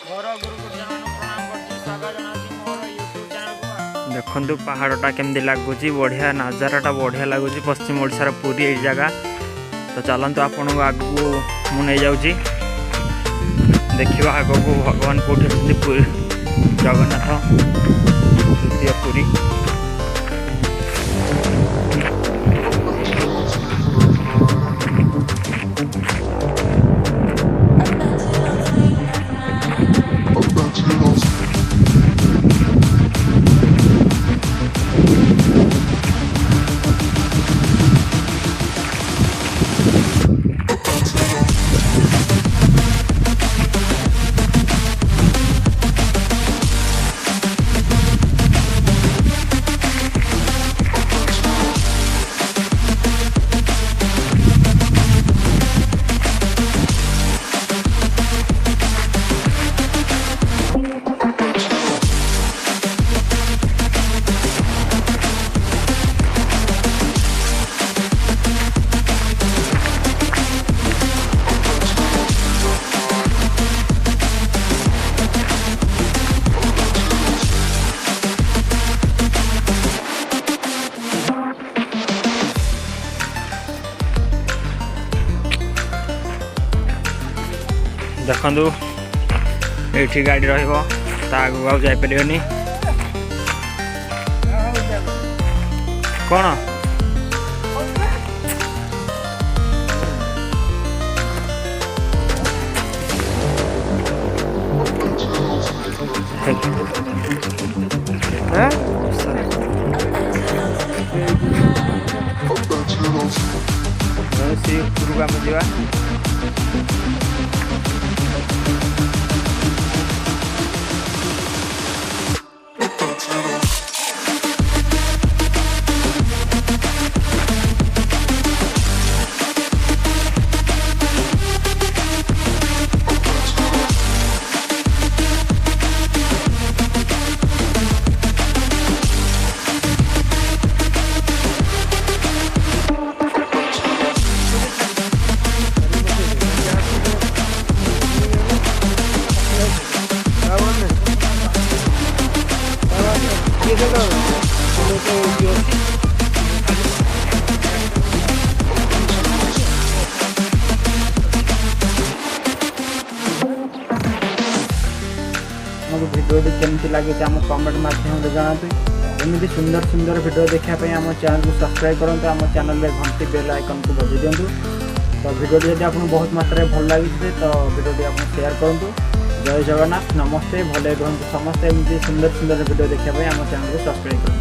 देखु पहाड़टा केमती लगुच बढ़िया नजाराटा बढ़िया लगुच पश्चिम ओडिशार पुरी ये जगह। तो चलतु आपण को आगू मुझे जाऊँगी देखा आग को भगवान कौटे पुरी जगन्नाथ द्वितीय पुरी। देखु ये गाड़ी रगू आउ जापर कौन उपरको आम जा भिडियो केमती लगे आम कमेंट माध्यम जनातु। एमती सुंदर सुंदर भिडियो देखापी आम चैनल को सब्सक्राइब करूँ, आम चैनल में घंटी बेल आइकन को बजाई दिंतु। तो भिडियो जब आपको बहुत मात्रा भल लगी तो भिडियो आप शेयर करूँ। जय जगन्नाथ, नमस्ते, भले रुहतु समस्ते। एमती सुंदर सुंदर भिडियो देखापी आम चैनल को सब्सक्राइब करूँ।